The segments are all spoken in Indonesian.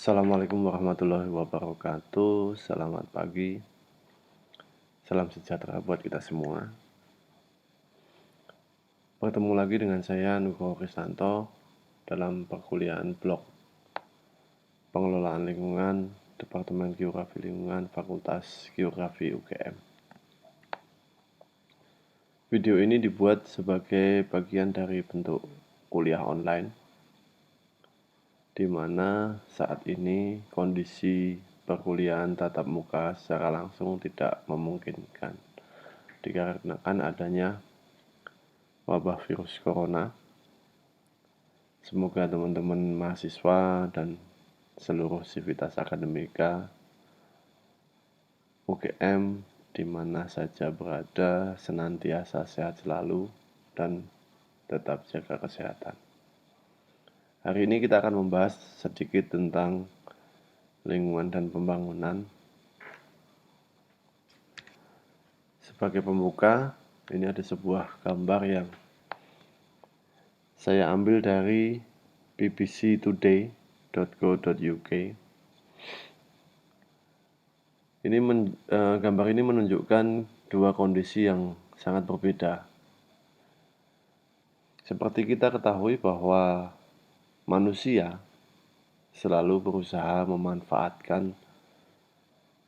Assalamualaikum warahmatullahi wabarakatuh. Selamat pagi. Salam sejahtera buat kita semua. Bertemu lagi dengan saya Nugroho Kristanto dalam perkuliahan blog Pengelolaan Lingkungan Departemen Geografi Lingkungan Fakultas Geografi UGM. Video ini dibuat sebagai bagian dari bentuk kuliah online, di mana saat ini kondisi perkuliahan tatap muka secara langsung tidak memungkinkan dikarenakan adanya wabah virus corona. Semoga teman-teman mahasiswa dan seluruh sivitas akademika UGM di mana saja berada senantiasa sehat selalu dan tetap jaga kesehatan. Hari ini kita akan membahas sedikit tentang lingkungan dan pembangunan. Sebagai pembuka, ini ada sebuah gambar yang saya ambil dari bbctoday.co.uk. Gambar ini menunjukkan dua kondisi yang sangat berbeda. Seperti kita ketahui bahwa manusia selalu berusaha memanfaatkan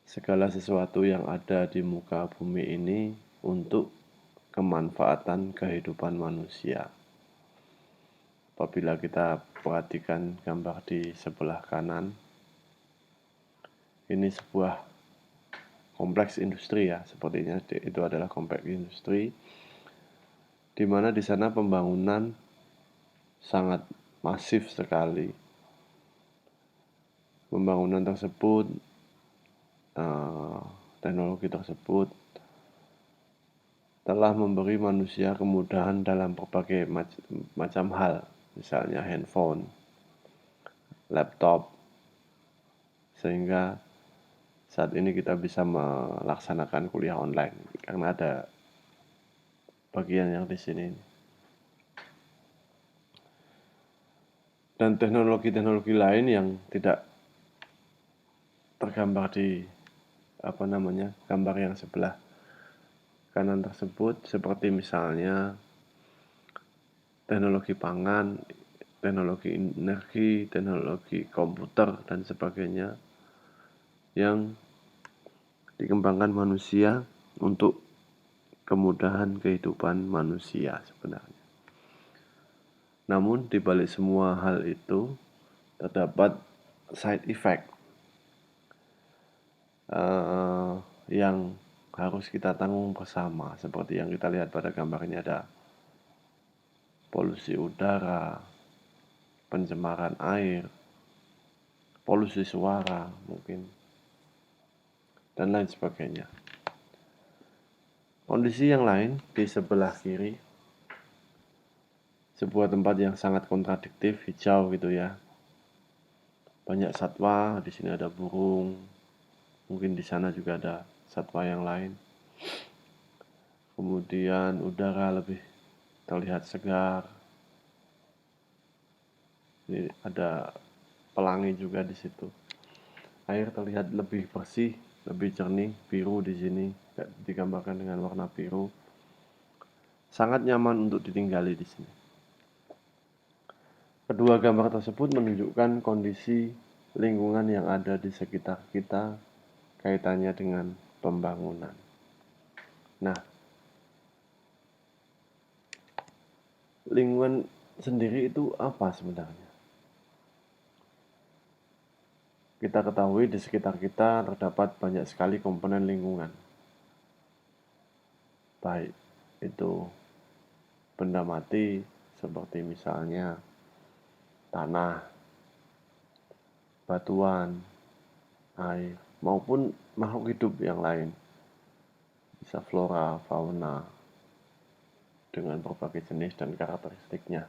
segala sesuatu yang ada di muka bumi ini untuk kemanfaatan kehidupan manusia. Apabila kita perhatikan gambar di sebelah kanan, ini sebuah kompleks industri ya, sepertinya itu adalah kompleks industri, di mana di sana pembangunan sangat masif sekali. Pembangunan tersebut, teknologi tersebut telah memberi manusia kemudahan dalam berbagai macam hal, misalnya handphone, laptop, sehingga saat ini kita bisa melaksanakan kuliah online karena ada bagian yang di sini. Dan teknologi-teknologi lain yang tidak tergambar di gambar yang sebelah kanan tersebut, seperti misalnya teknologi pangan, teknologi energi, teknologi komputer dan sebagainya yang dikembangkan manusia untuk kemudahan kehidupan manusia sebenarnya. Namun di balik semua hal itu terdapat side effect yang harus kita tanggung bersama, seperti yang kita lihat pada gambar ini. Ada polusi udara, pencemaran air, polusi suara mungkin, dan lain sebagainya. Kondisi yang lain di sebelah kiri, sebuah tempat yang sangat kontradiktif, hijau gitu ya. Banyak satwa, di sini ada burung, mungkin di sana juga ada satwa yang lain. Kemudian udara lebih terlihat segar. Ini ada pelangi juga di situ. Air terlihat lebih bersih, lebih jernih, biru di sini digambarkan dengan warna biru. Sangat nyaman untuk ditinggali di sini. Kedua gambar tersebut menunjukkan kondisi lingkungan yang ada di sekitar kita, kaitannya dengan pembangunan. Nah, lingkungan sendiri itu apa sebenarnya? Kita ketahui di sekitar kita terdapat banyak sekali komponen lingkungan. Baik itu benda mati seperti misalnya tanah, batuan, air, maupun makhluk hidup yang lain. Bisa flora, fauna, dengan berbagai jenis dan karakteristiknya.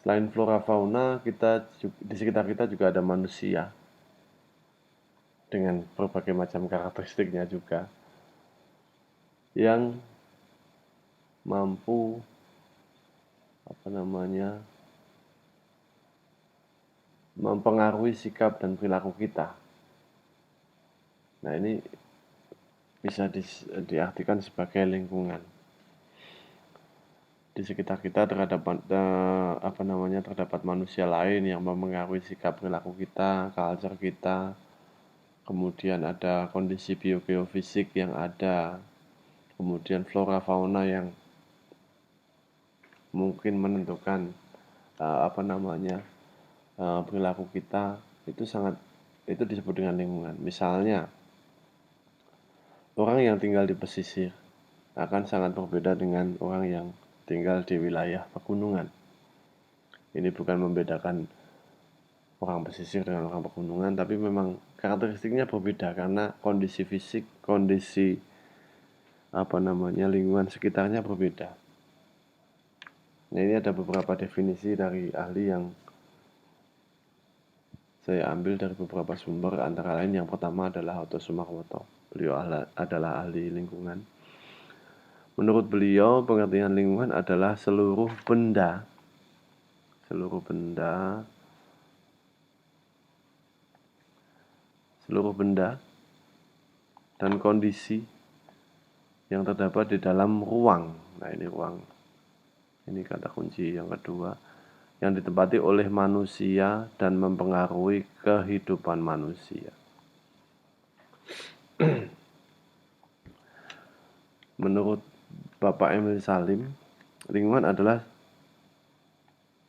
Selain flora fauna, di sekitar kita juga ada manusia dengan berbagai macam karakteristiknya juga, yang mampu mempengaruhi sikap dan perilaku kita. Nah, ini bisa diartikan sebagai lingkungan di sekitar kita terdapat manusia lain yang mempengaruhi sikap perilaku kita, culture kita. Kemudian ada kondisi biogeofisik yang ada, kemudian flora fauna yang mungkin menentukan perilaku kita. Itu disebut dengan lingkungan. Misalnya orang yang tinggal di pesisir akan sangat berbeda dengan orang yang tinggal di wilayah pegunungan. Ini bukan membedakan orang pesisir dengan orang pegunungan, tapi memang karakteristiknya berbeda karena kondisi fisik, kondisi lingkungan sekitarnya berbeda. Nah, ini ada beberapa definisi dari ahli yang saya ambil dari beberapa sumber, antara lain yang pertama adalah Otto Sumarwoto. Beliau adalah ahli lingkungan. Menurut beliau, pengertian lingkungan adalah seluruh benda dan kondisi yang terdapat di dalam ruang. Nah, ini ruang. Ini kata kunci yang kedua, yang ditempati oleh manusia dan mempengaruhi kehidupan manusia. Menurut Bapak Emil Salim, lingkungan adalah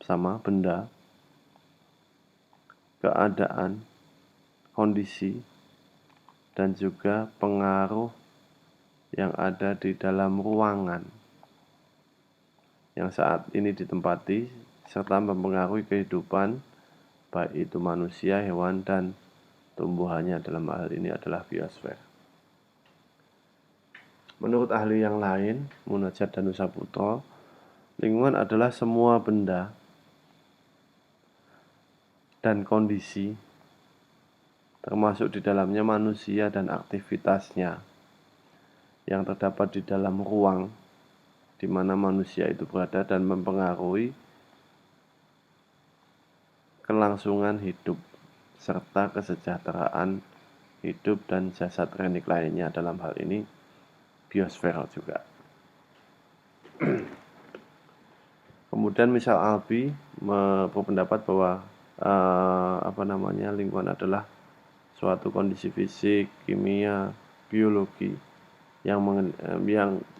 sama benda, keadaan, kondisi, dan juga pengaruh yang ada di dalam ruangan yang saat ini ditempati serta mempengaruhi kehidupan baik itu manusia, hewan, dan tumbuhannya. Dalam hal ini adalah biosfer. Menurut ahli yang lain, Munajat Danusaputra, lingkungan adalah semua benda dan kondisi, termasuk di dalamnya manusia dan aktivitasnya, yang terdapat di dalam ruang di mana manusia itu berada dan mempengaruhi kelangsungan hidup serta kesejahteraan hidup dan jasad renik lainnya. Dalam hal ini biosfer juga. Kemudian misal Albi berpendapat bahwa lingkungan adalah suatu kondisi fisik, kimia, biologi yang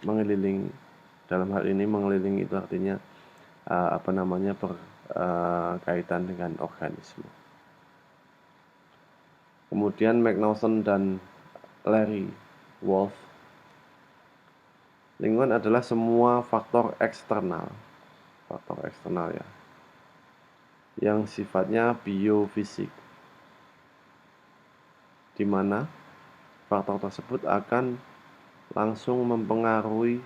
mengelilingi. Dalam hal ini mengelilingi itu artinya berkaitan dengan organisme. Kemudian McNaughton dan Larry Wolff, lingkungan adalah semua faktor eksternal ya, yang sifatnya biofisik, di mana faktor tersebut akan langsung mempengaruhi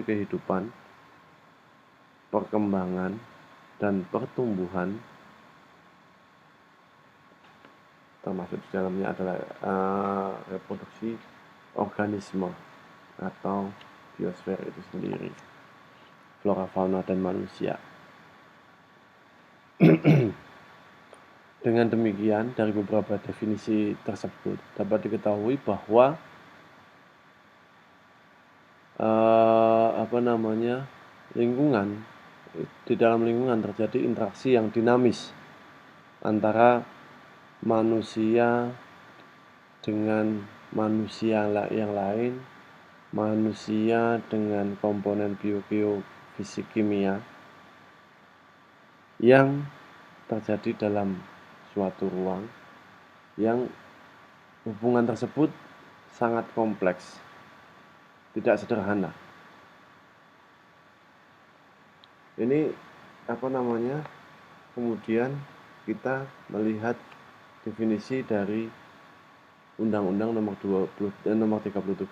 kehidupan, perkembangan, dan pertumbuhan, termasuk di dalamnya adalah reproduksi organisme atau biosfer itu sendiri, flora, fauna, dan manusia. Dengan demikian, dari beberapa definisi tersebut dapat diketahui bahwa lingkungan, di dalam lingkungan terjadi interaksi yang dinamis antara manusia dengan manusia yang lain, manusia dengan komponen biofisik kimia yang terjadi dalam suatu ruang, yang hubungan tersebut sangat kompleks, tidak sederhana. Ini kemudian kita melihat definisi dari Undang-Undang nomor 32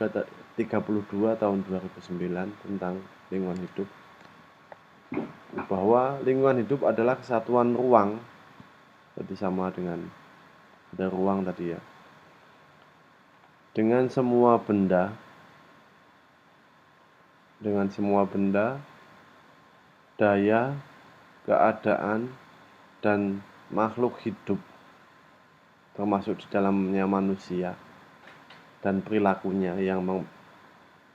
tahun 2009 tentang lingkungan hidup, bahwa lingkungan hidup adalah kesatuan ruang, jadi sama dengan ada ruang tadi ya, dengan semua benda, daya, keadaan, dan makhluk hidup, termasuk di dalamnya manusia, dan perilakunya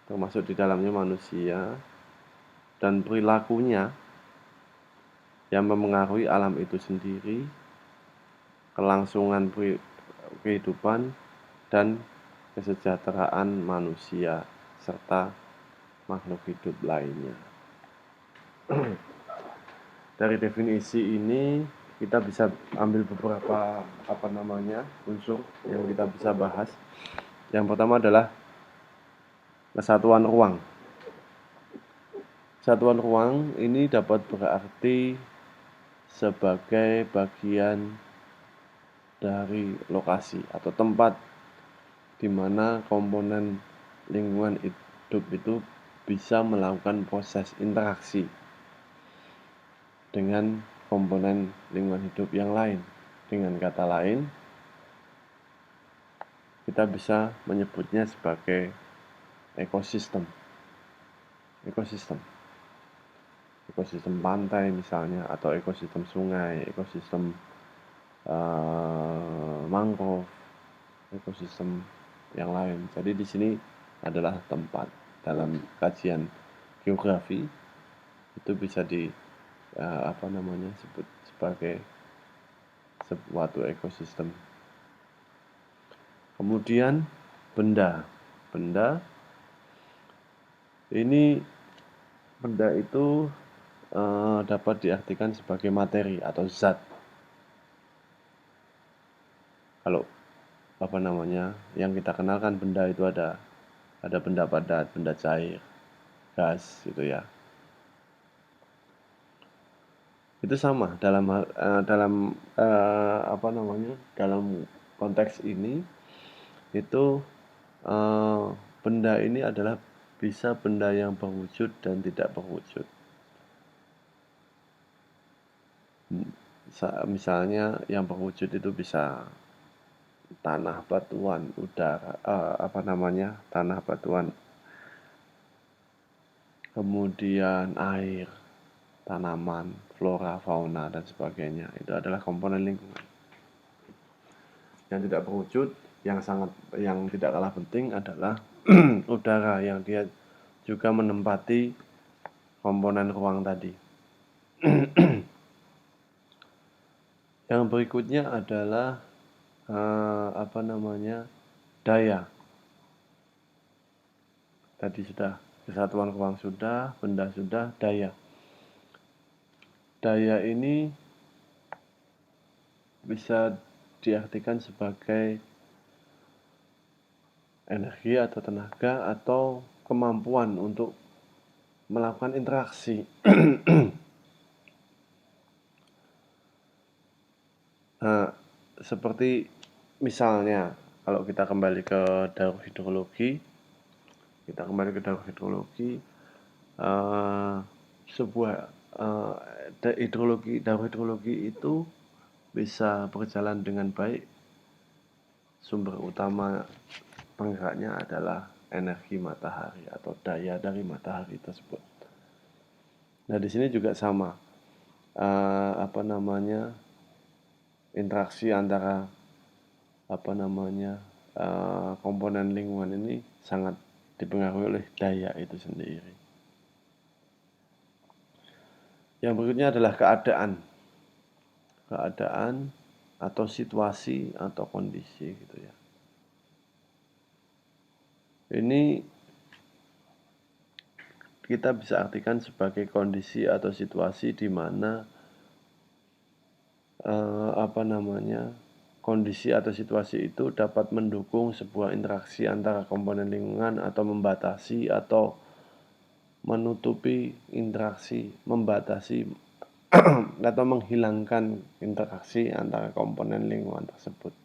termasuk di dalamnya manusia, dan perilakunya yang memengaruhi alam itu sendiri, kelangsungan kehidupan, dan kesejahteraan manusia, serta makhluk hidup lainnya. Dari definisi ini kita bisa ambil beberapa unsur yang kita bisa bahas. Yang pertama adalah kesatuan ruang. Kesatuan ruang ini dapat berarti sebagai bagian dari lokasi atau tempat di mana komponen lingkungan hidup itu bisa melakukan proses interaksi dengan komponen lingkungan hidup yang lain. Dengan kata lain, kita bisa menyebutnya sebagai ekosistem. Ekosistem pantai misalnya, atau ekosistem sungai, ekosistem mangrove, ekosistem yang lain. Jadi di sini adalah tempat. Dalam kajian geografi itu bisa sebut sebagai suatu ekosistem. Kemudian benda itu dapat diartikan sebagai materi atau zat. Kalau yang kita kenalkan benda itu ada benda padat, benda cair, gas gitu ya. Itu sama dalam konteks ini itu benda ini adalah bisa benda yang berwujud dan tidak berwujud. Misalnya yang berwujud itu bisa tanah, batuan, udara, tanah, batuan, kemudian air, tanaman, flora, fauna, dan sebagainya. Itu adalah komponen lingkungan. Yang tidak berwujud, yang tidak kalah penting adalah udara, yang dia juga menempati komponen ruang tadi. Yang berikutnya adalah daya. Tadi sudah kesatuan ruang, sudah benda, sudah daya. Daya ini bisa diartikan sebagai energi atau tenaga atau kemampuan untuk melakukan interaksi. Nah, seperti misalnya kalau kita kembali ke daur hidrologi, daur hidrologi itu bisa berjalan dengan baik. Sumber utama penggeraknya adalah energi matahari atau daya dari matahari tersebut. Nah, di sini juga sama. Interaksi antara komponen lingkungan ini sangat dipengaruhi oleh daya itu sendiri. Yang berikutnya adalah keadaan atau situasi atau kondisi gitu ya. Ini kita bisa artikan sebagai kondisi atau situasi di mana kondisi atau situasi itu dapat mendukung sebuah interaksi antara komponen lingkungan atau membatasi atau menutupi interaksi, membatasi atau menghilangkan interaksi antara komponen lingkungan tersebut.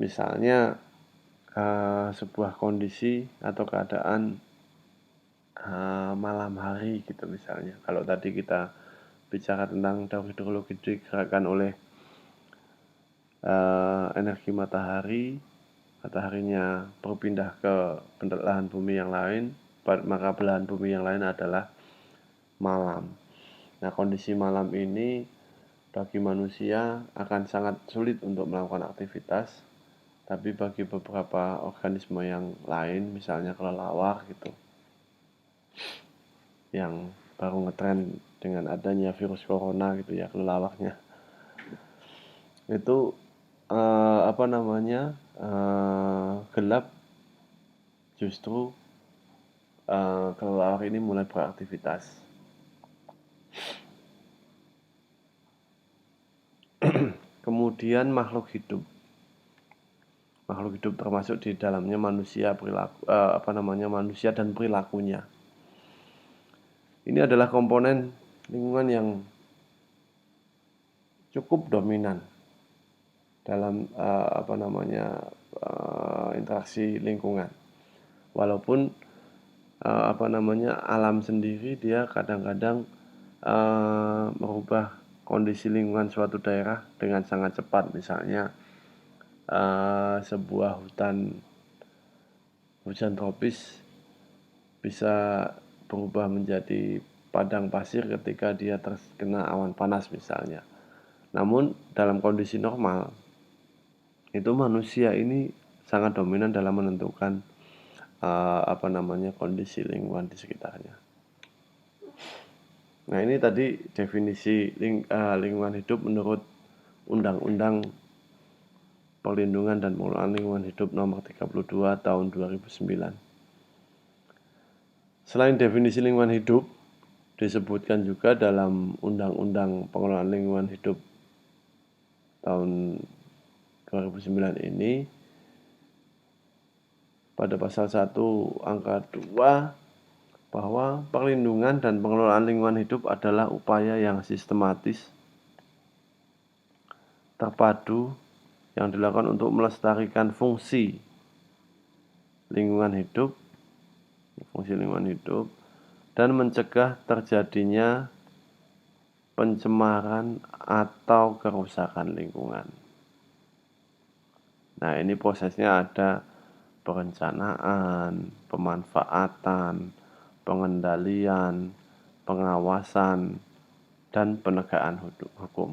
Misalnya sebuah kondisi atau keadaan malam hari gitu misalnya. Kalau tadi kita bicara tentang daur hidrologi digerakkan oleh energi mataharinya berpindah ke belahan bumi yang lain, maka belahan bumi yang lain adalah malam. Nah, kondisi malam ini bagi manusia akan sangat sulit untuk melakukan aktivitas, tapi bagi beberapa organisme yang lain, misalnya kelelawar gitu, yang baru ngetren dengan adanya virus corona gitu ya, kelelawarnya, itu gelap, justru kelelawar ini mulai beraktivitas. Kemudian makhluk hidup termasuk di dalamnya manusia, manusia dan perilakunya. Ini adalah komponen lingkungan yang cukup dominan dalam interaksi lingkungan. Walaupun alam sendiri dia kadang-kadang merubah kondisi lingkungan suatu daerah dengan sangat cepat. Misalnya sebuah hujan tropis bisa berubah menjadi padang pasir ketika dia terkena awan panas misalnya. Namun dalam kondisi normal itu manusia ini sangat dominan dalam menentukan kondisi lingkungan di sekitarnya. Nah, ini tadi definisi lingkungan hidup menurut Undang-Undang Perlindungan dan Pengelolaan Lingkungan Hidup Nomor 32 Tahun 2009. Selain definisi lingkungan hidup, disebutkan juga dalam Undang-Undang Pengelolaan Lingkungan Hidup tahun 2009 ini, pada pasal 1 angka 2, bahwa perlindungan dan pengelolaan lingkungan hidup adalah upaya yang sistematis, terpadu, yang dilakukan untuk melestarikan fungsi lingkungan hidup dan mencegah terjadinya pencemaran atau kerusakan lingkungan. Nah, ini prosesnya ada perencanaan, pemanfaatan, pengendalian, pengawasan, dan penegakan hukum.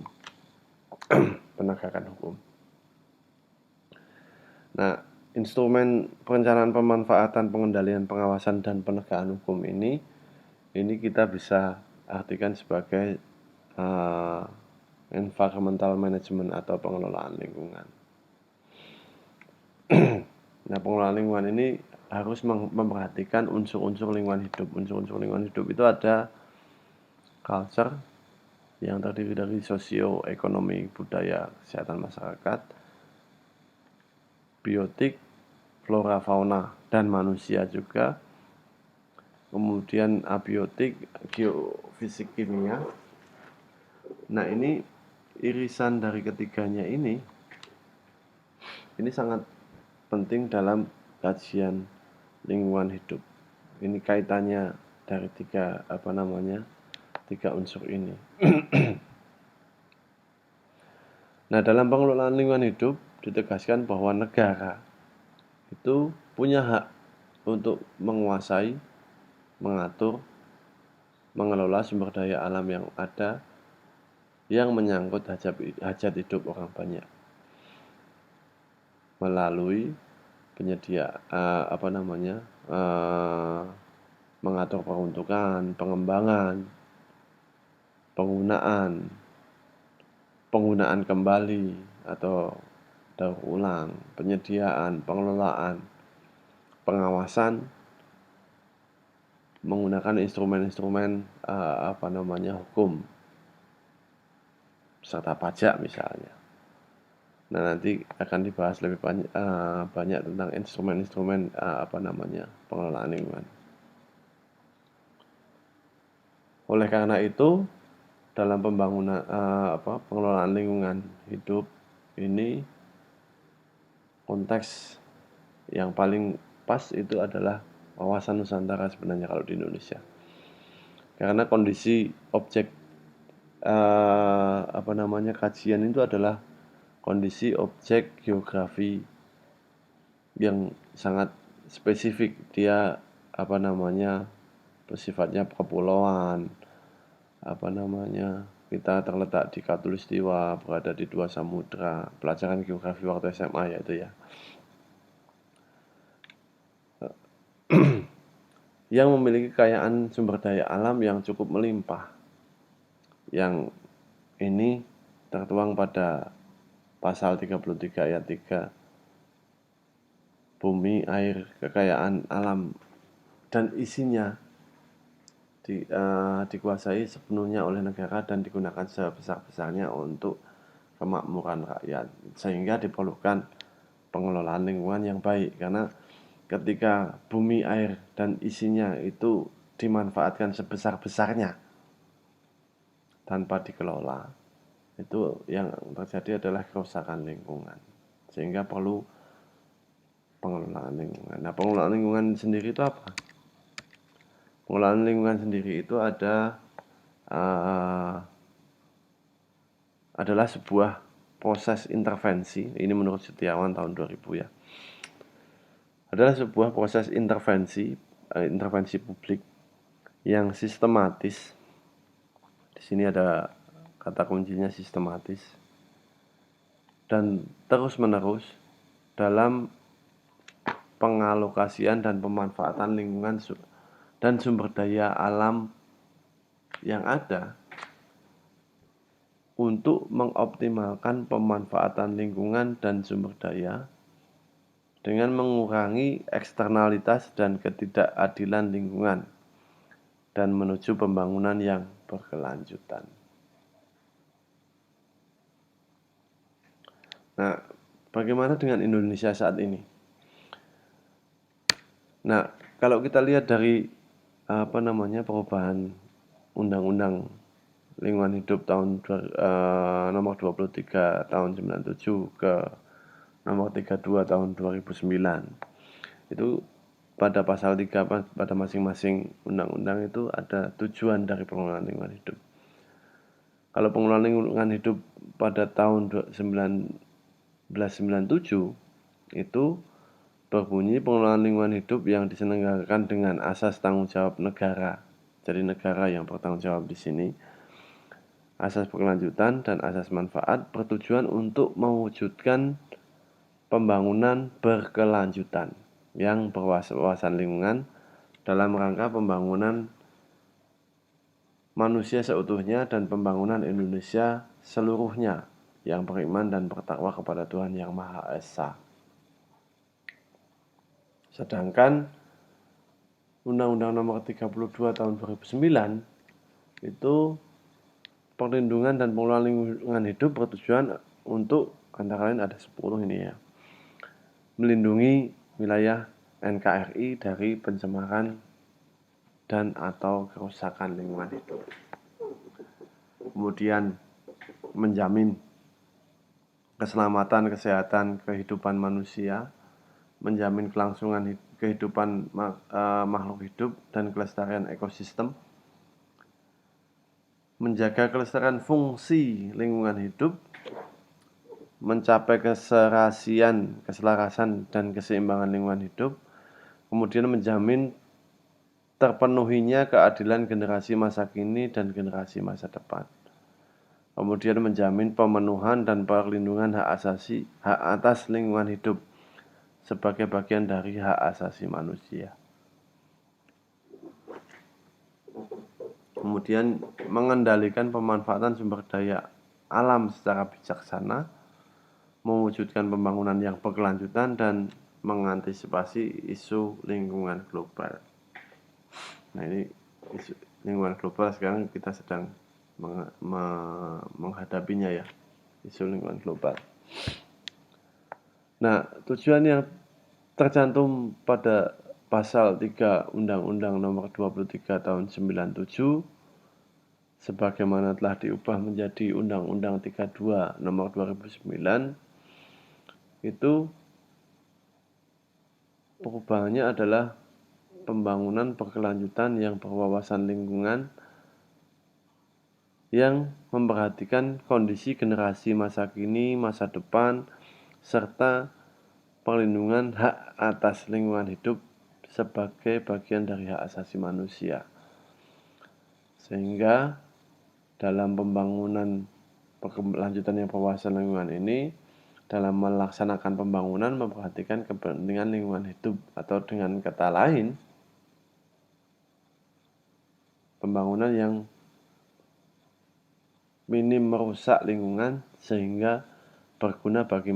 Nah, instrumen perencanaan, pemanfaatan, pengendalian, pengawasan, dan penegakan hukum ini kita bisa artikan sebagai environmental management atau pengelolaan lingkungan. Nah, pengelolaan lingkungan ini harus memperhatikan unsur-unsur lingkungan hidup. Unsur-unsur lingkungan hidup itu ada culture yang terdiri dari sosio, ekonomi, budaya, kesehatan masyarakat, biotik, flora, fauna, dan manusia juga. Kemudian abiotik, geofisik, kimia. Nah, ini irisan dari ketiganya ini sangat penting dalam kajian lingkungan hidup. Ini kaitannya dari tiga unsur ini. Nah, dalam pengelolaan lingkungan hidup ditegaskan bahwa negara itu punya hak untuk menguasai, mengatur, mengelola sumber daya alam yang ada yang menyangkut hajat hidup orang banyak melalui mengatur peruntukan, pengembangan, penggunaan kembali atau daur ulang, penyediaan, pengelolaan, pengawasan, menggunakan instrumen-instrumen hukum serta pajak misalnya. Nah, nanti akan dibahas lebih banyak tentang instrumen-instrumen pengelolaan lingkungan. Oleh karena itu, dalam pembangunan pengelolaan lingkungan hidup ini, konteks yang paling pas itu adalah wawasan Nusantara sebenarnya kalau di Indonesia. Karena kondisi objek kajian itu adalah kondisi objek geografi yang sangat spesifik. Dia bersifatnya kepulauan, kita terletak di Katulistiwa, berada di dua samudra, pelajaran geografi waktu SMA ya itu ya. Yang memiliki kekayaan sumber daya alam yang cukup melimpah. Yang ini tertuang pada pasal 33 ayat 3. Bumi, air, kekayaan alam dan isinya dikuasai sepenuhnya oleh negara dan digunakan sebesar-besarnya untuk kemakmuran rakyat, sehingga diperlukan pengelolaan lingkungan yang baik, karena ketika bumi, air, dan isinya itu dimanfaatkan sebesar-besarnya tanpa dikelola, itu yang terjadi adalah kerusakan lingkungan, sehingga perlu pengelolaan lingkungan. Nah, pengelolaan lingkungan sendiri itu apa? Pengelolaan lingkungan sendiri itu adalah sebuah proses intervensi, ini menurut Setiawan tahun 2000 ya, adalah sebuah proses intervensi publik yang sistematis. Di sini ada kata kuncinya sistematis dan terus-menerus dalam pengalokasian dan pemanfaatan lingkungan dan sumber daya alam yang ada untuk mengoptimalkan pemanfaatan lingkungan dan sumber daya dengan mengurangi eksternalitas dan ketidakadilan lingkungan dan menuju pembangunan yang berkelanjutan. Nah, bagaimana dengan Indonesia saat ini? Nah, kalau kita lihat dari perubahan Undang-Undang Lingkungan Hidup tahun nomor 23 tahun 97 ke nomor 32 tahun 2009, itu pada pasal 3 pada masing-masing undang-undang itu ada tujuan dari pengelolaan lingkungan hidup. Kalau pengelolaan lingkungan hidup pada tahun 1997 itu berbunyi pengelolaan lingkungan hidup yang diselenggarakan dengan asas tanggung jawab negara. Jadi negara yang bertanggung jawab di sini. Asas berkelanjutan dan asas manfaat bertujuan untuk mewujudkan pembangunan berkelanjutan yang berwawasan lingkungan dalam rangka pembangunan manusia seutuhnya dan pembangunan Indonesia seluruhnya yang beriman dan bertakwa kepada Tuhan Yang Maha Esa. Sedangkan Undang-Undang Nomor 32 Tahun 2009 itu perlindungan dan pengelolaan lingkungan hidup bertujuan untuk antara lain ada 10 ini ya. Melindungi wilayah NKRI dari pencemaran dan atau kerusakan lingkungan hidup. Kemudian menjamin keselamatan, kesehatan, kehidupan manusia, menjamin kelangsungan kehidupan makhluk hidup dan kelestarian ekosistem, menjaga kelestarian fungsi lingkungan hidup, mencapai keselarasan dan keseimbangan lingkungan hidup, kemudian menjamin terpenuhinya keadilan generasi masa kini dan generasi masa depan. Kemudian menjamin pemenuhan dan perlindungan hak atas lingkungan hidup sebagai bagian dari hak asasi manusia. Kemudian mengendalikan pemanfaatan sumber daya alam secara bijaksana, mewujudkan pembangunan yang berkelanjutan dan mengantisipasi isu lingkungan global. Nah, ini isu lingkungan global sekarang kita sedang menghadapinya ya, isu lingkungan global. Nah, tujuan yang tercantum pada pasal 3 Undang-Undang Nomor 23 Tahun 97 sebagaimana telah diubah menjadi Undang-Undang 32 Nomor 2009 itu perubahannya adalah pembangunan berkelanjutan yang berwawasan lingkungan yang memperhatikan kondisi generasi masa kini, masa depan, serta perlindungan hak atas lingkungan hidup sebagai bagian dari hak asasi manusia. Sehingga dalam pembangunan kelanjutan yang perluasan lingkungan ini, dalam melaksanakan pembangunan memperhatikan kepentingan lingkungan hidup, atau dengan kata lain, pembangunan yang minim merusak lingkungan sehingga berguna bagi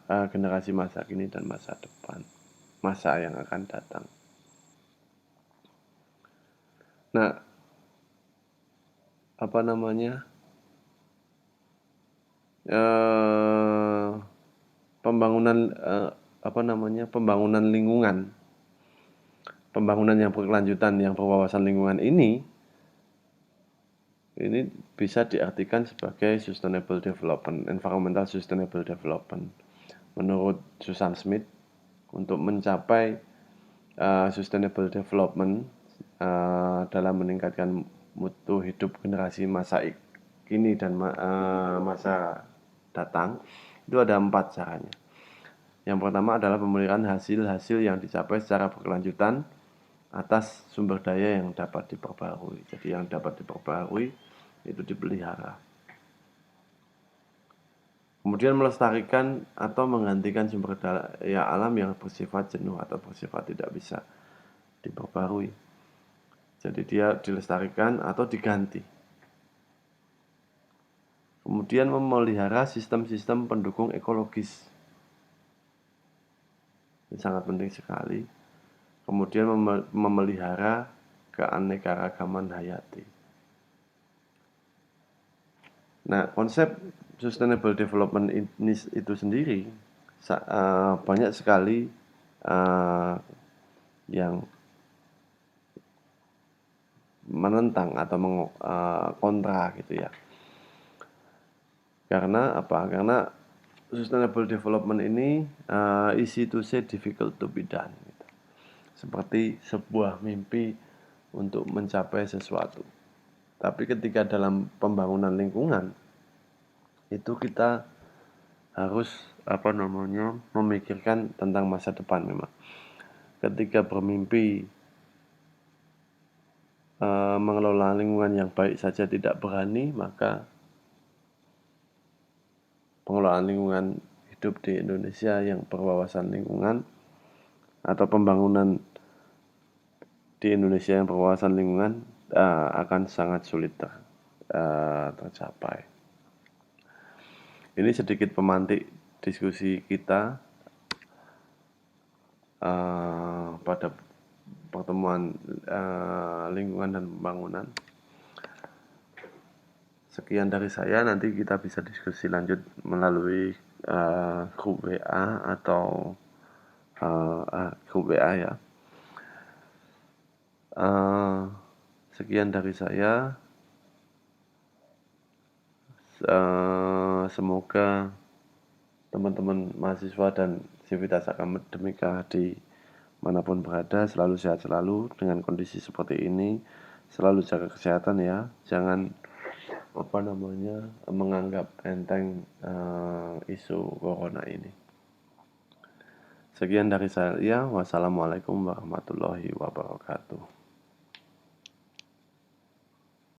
generasi masa kini dan masa depan, masa yang akan datang. Nah, pembangunan lingkungan, pembangunan yang berkelanjutan yang berwawasan lingkungan ini bisa diartikan sebagai sustainable development, environmental sustainable development. Menurut Susan Smith, untuk mencapai sustainable development dalam meningkatkan mutu hidup generasi masa kini dan masa datang, itu ada 4 caranya. Yang pertama adalah pemeliharaan hasil-hasil yang dicapai secara berkelanjutan atas sumber daya yang dapat diperbarui. Jadi yang dapat diperbarui itu dipelihara. Kemudian melestarikan atau menggantikan sumber daya alam yang bersifat jenuh atau bersifat tidak bisa diperbarui. Jadi dia dilestarikan atau diganti. Kemudian memelihara sistem-sistem pendukung ekologis. Ini sangat penting sekali. Kemudian memelihara keanekaragaman hayati. Nah, konsep sustainable development ini itu sendiri banyak sekali yang menentang atau kontra gitu ya. Karena apa? Karena sustainable development ini easy to say, difficult to be done. Gitu. Seperti sebuah mimpi untuk mencapai sesuatu. Tapi ketika dalam pembangunan lingkungan itu kita harus memikirkan tentang masa depan memang. Ketika bermimpi mengelola lingkungan yang baik saja tidak berani, maka pengelolaan lingkungan hidup di Indonesia yang berwawasan lingkungan atau pembangunan di Indonesia yang berwawasan lingkungan akan sangat sulit tercapai. Ini sedikit pemantik diskusi kita pada pertemuan lingkungan dan pembangunan. Sekian dari saya, nanti kita bisa diskusi lanjut melalui grup WA atau grup WA ya. Sekian dari saya. Semoga teman-teman mahasiswa dan sivitas akademika di manapun berada selalu sehat selalu dengan kondisi seperti ini. Selalu jaga kesehatan ya, jangan menganggap enteng isu corona ini. Sekian dari saya. Wassalamualaikum warahmatullahi wabarakatuh.